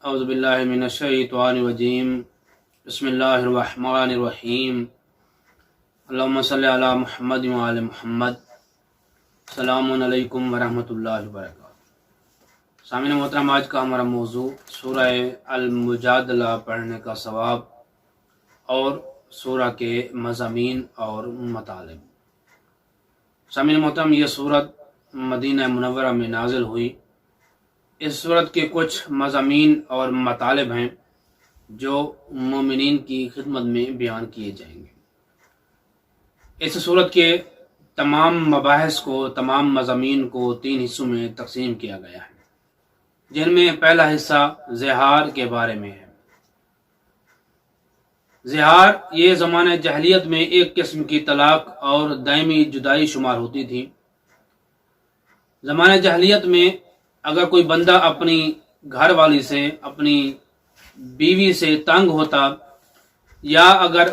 اعوذ باللہ من الشیطان الرجیم بسم اللہ الرحمن الرحیم اللہم صلی علی محمد وعلی محمد السلام علیکم ورحمۃ اللہ وبرکاتہ۔ سامعین محترم، آج کا ہمارا موضوع سورہ المجادلہ پڑھنے کا ثواب اور سورہ کے مضامین اور مطالب۔ سامعین محترم، یہ سورت مدینہ منورہ میں نازل ہوئی۔ اس سورت کے کچھ مضامین اور مطالب ہیں جو مومنین کی خدمت میں بیان کیے جائیں گے۔ اس سورت کے تمام مباحث کو، تمام مضامین کو 3 حصوں میں تقسیم کیا گیا ہے، جن میں پہلا حصہ زہار کے بارے میں ہے۔ زہار یہ زمانہ جاہلیت میں ایک قسم کی طلاق اور دائمی جدائی شمار ہوتی تھی۔ زمانہ جاہلیت میں اگر کوئی بندہ اپنی گھر والی سے، اپنی بیوی سے تنگ ہوتا یا اگر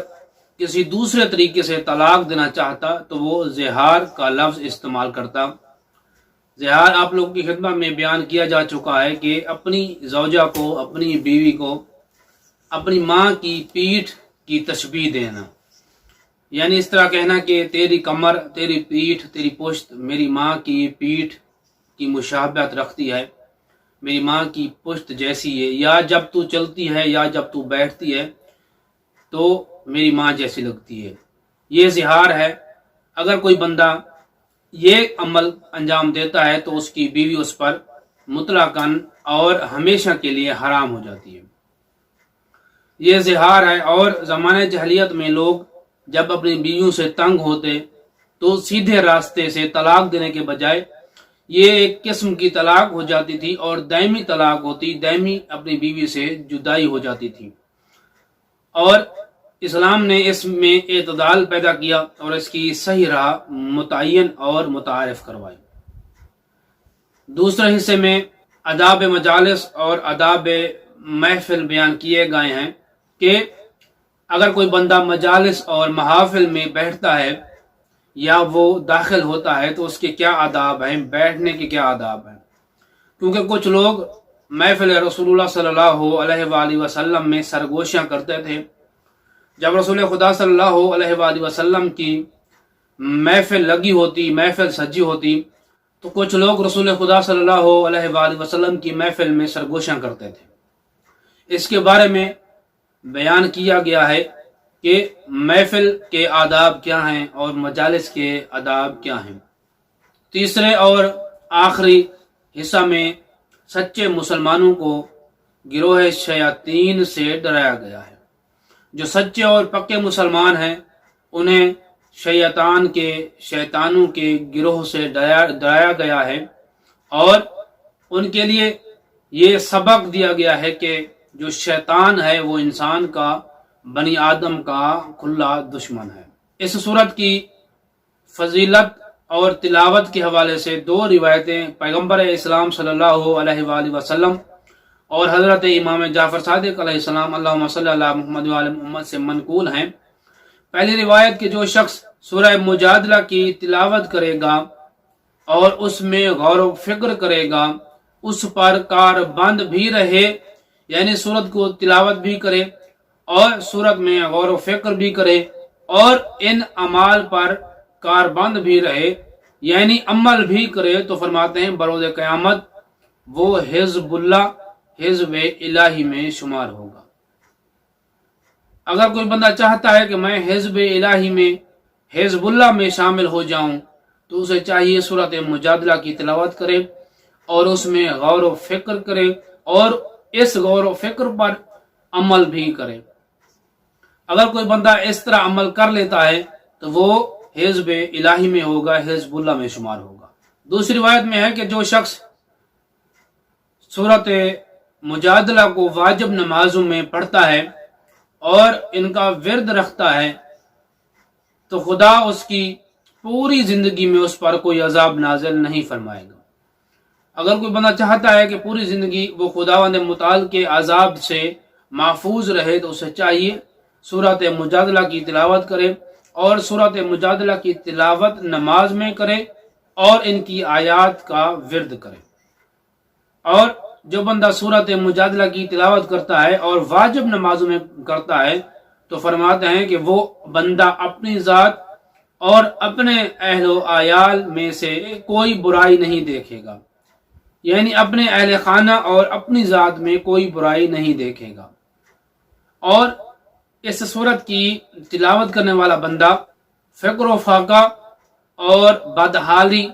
کسی دوسرے طریقے سے طلاق دینا چاہتا تو وہ زہار کا لفظ استعمال کرتا۔ زہار آپ لوگوں کی خدمت میں بیان کیا جا چکا ہے کہ اپنی زوجہ کو، اپنی بیوی کو اپنی ماں کی پیٹھ کی تشبیہ دینا، یعنی اس طرح کہنا کہ تیری کمر، تیری پیٹھ، تیری پشت میری ماں کی پیٹھ کی مشابہت رکھتی ہے، میری ماں کی پشت جیسی ہے، یا جب تو چلتی ہے یا جب تو بیٹھتی ہے تو میری ماں جیسی لگتی ہے۔ یہ زہار ہے۔ اگر کوئی بندہ یہ عمل انجام دیتا ہے تو اس کی بیوی اس پر مطلقاً اور ہمیشہ کے لیے حرام ہو جاتی ہے۔ یہ زہار ہے۔ اور زمانہ جاہلیت میں لوگ جب اپنی بیویوں سے تنگ ہوتے تو سیدھے راستے سے طلاق دینے کے بجائے یہ ایک قسم کی طلاق ہو جاتی تھی اور دائمی طلاق ہوتی، دائمی اپنی بیوی سے جدائی ہو جاتی تھی۔ اور اسلام نے اس میں اعتدال پیدا کیا اور اس کی صحیح راہ متعین اور متعارف کروائی۔ دوسرے حصے میں آداب مجالس اور آداب محفل بیان کیے گئے ہیں کہ اگر کوئی بندہ مجالس اور محافل میں بیٹھتا ہے یا وہ داخل ہوتا ہے تو اس کے کیا آداب ہیں، بیٹھنے کے کیا آداب ہیں، کیونکہ کچھ لوگ محفل رسول اللہ صلی اللہ علیہ وآلہ وسلم میں سرگوشیاں کرتے تھے۔ جب رسول خدا صلی اللہ علیہ وآلہ وسلم کی محفل لگی ہوتی، محفل سجی ہوتی، تو کچھ لوگ رسول خدا صلی اللہ علیہ وآلہ وسلم کی محفل میں سرگوشیاں کرتے تھے۔ اس کے بارے میں بیان کیا گیا ہے کہ محفل کے آداب کیا ہیں اور مجالس کے آداب کیا ہیں۔ تیسرے اور آخری حصہ میں سچے مسلمانوں کو گروہ شیاطین سے ڈرایا گیا ہے۔ جو سچے اور پکے مسلمان ہیں انہیں شیطانوں کے گروہ سے ڈرایا گیا ہے، اور ان کے لیے یہ سبق دیا گیا ہے کہ جو شیطان ہے وہ انسان کا، بنی آدم کا کھلا دشمن ہے۔ اس سورت کی فضیلت اور تلاوت کے حوالے سے 2 روایتیں پیغمبر اسلام صلی اللہ علیہ وآلہ وسلم اور حضرت امام جعفر صادق علیہ السلام اللہم صلی علی محمد وعلی محمد سے منقول ہیں۔ پہلی روایت کہ جو شخص سورہ مجادلہ کی تلاوت کرے گا اور اس میں غور و فکر کرے گا، اس پر کار بند بھی رہے، یعنی سورت کو تلاوت بھی کرے اور سورت میں غور و فکر بھی کرے اور ان اعمال پر کاربند بھی رہے، یعنی عمل بھی کرے، تو فرماتے ہیں بروز قیامت وہ حزب اللہ، حزب الہی میں شمار ہوگا۔ اگر کوئی بندہ چاہتا ہے کہ میں حزب الہی میں، حزب اللہ میں شامل ہو جاؤں، تو اسے چاہیے سورت مجادلہ کی تلاوت کرے اور اس میں غور و فکر کرے اور اس غور و فکر پر عمل بھی کرے۔ اگر کوئی بندہ اس طرح عمل کر لیتا ہے تو وہ حزب الہی میں ہوگا، حزب اللہ میں شمار ہوگا۔ دوسری روایت میں ہے کہ جو شخص سورت مجادلہ کو واجب نمازوں میں پڑھتا ہے اور ان کا ورد رکھتا ہے تو خدا اس کی پوری زندگی میں اس پر کوئی عذاب نازل نہیں فرمائے گا۔ اگر کوئی بندہ چاہتا ہے کہ پوری زندگی وہ خداوند متعال کے عذاب سے محفوظ رہے تو اسے چاہیے سورت مجادلہ کی تلاوت کرے اور سورت مجادلہ کی تلاوت نماز میں کرے اور ان کی آیات کا ورد کرے اور جو بندہ سورت مجادلہ کی تلاوت کرتا ہے اور واجب نمازوں میں کرتا ہے تو فرماتے ہیں کہ وہ بندہ اپنی ذات اور اپنے اہل و عیال میں سے کوئی برائی نہیں دیکھے گا، یعنی اپنے اہل خانہ اور اپنی ذات میں کوئی برائی نہیں دیکھے گا۔ اور اس صورت کی تلاوت کرنے والا بندہ فقر و فاقہ اور بدحالی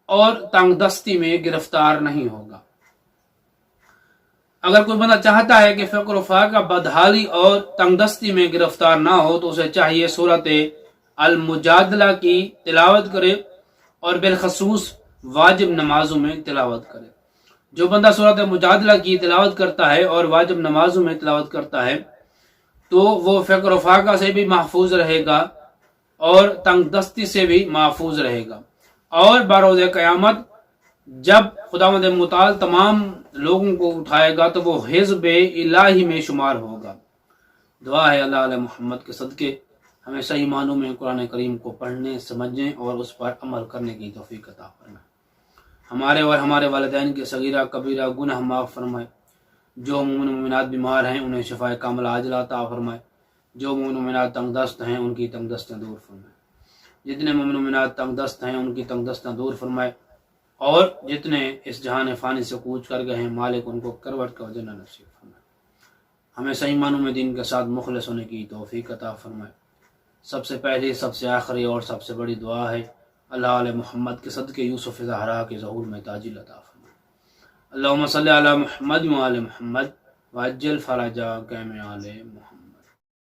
اور تنگ دستی میں گرفتار نہیں ہوگا۔ اگر کوئی بندہ چاہتا ہے کہ فقر و فاقہ، بدحالی اور تنگ دستی میں گرفتار نہ ہو تو اسے چاہیے سورت المجادلہ کی تلاوت کرے اور بالخصوص واجب نمازوں میں تلاوت کرے۔ جو بندہ سورت مجادلہ کی تلاوت کرتا ہے اور واجب نمازوں میں تلاوت کرتا ہے تو وہ فقر و فاقہ سے بھی محفوظ رہے گا اور تنگ دستی سے بھی محفوظ رہے گا، اور بروز قیامت جب خداوند متعال تمام لوگوں کو اٹھائے گا تو وہ حزب الہی میں شمار ہوگا۔ دعا ہے اللہ علیہ محمد کے صدقے ہمیں صحیح معنوں میں قرآن کریم کو پڑھنے، سمجھنے اور اس پر عمل کرنے کی توفیق عطا فرمائے۔ ہمارے اور ہمارے والدین کے صغیرہ کبیرہ گناہ معاف فرمائے۔ جو مومن و مومنات بیمار ہیں انہیں شفائے کاملہ عاجلہ عطا فرمائے۔ جو مومن و مومنات تنگ دست ہیں ان کی تنگ دستیں دور فرمائے۔ جتنے مومن و مومنات تنگ دست ہیں ان کی تنگ دستیں دور فرمائے، اور جتنے اس جہان فانی سے کوچ کر گئے ہیں مالک ان کو کروٹ کا جنت نصیب فرمائے۔ ہمیں صحیح معنوں میں دین کے ساتھ مخلص ہونے کی توفیق عطا فرمائے۔ سب سے پہلی، سب سے آخری اور سب سے بڑی دعا ہے اللہ علیہ محمد کے صدقے یوسف زہرا کے ظہور میں تاجیل عطا فرمائے۔ اللہم صلی علی محمد و آل محمد وعجل فرجا قیم آل محمد۔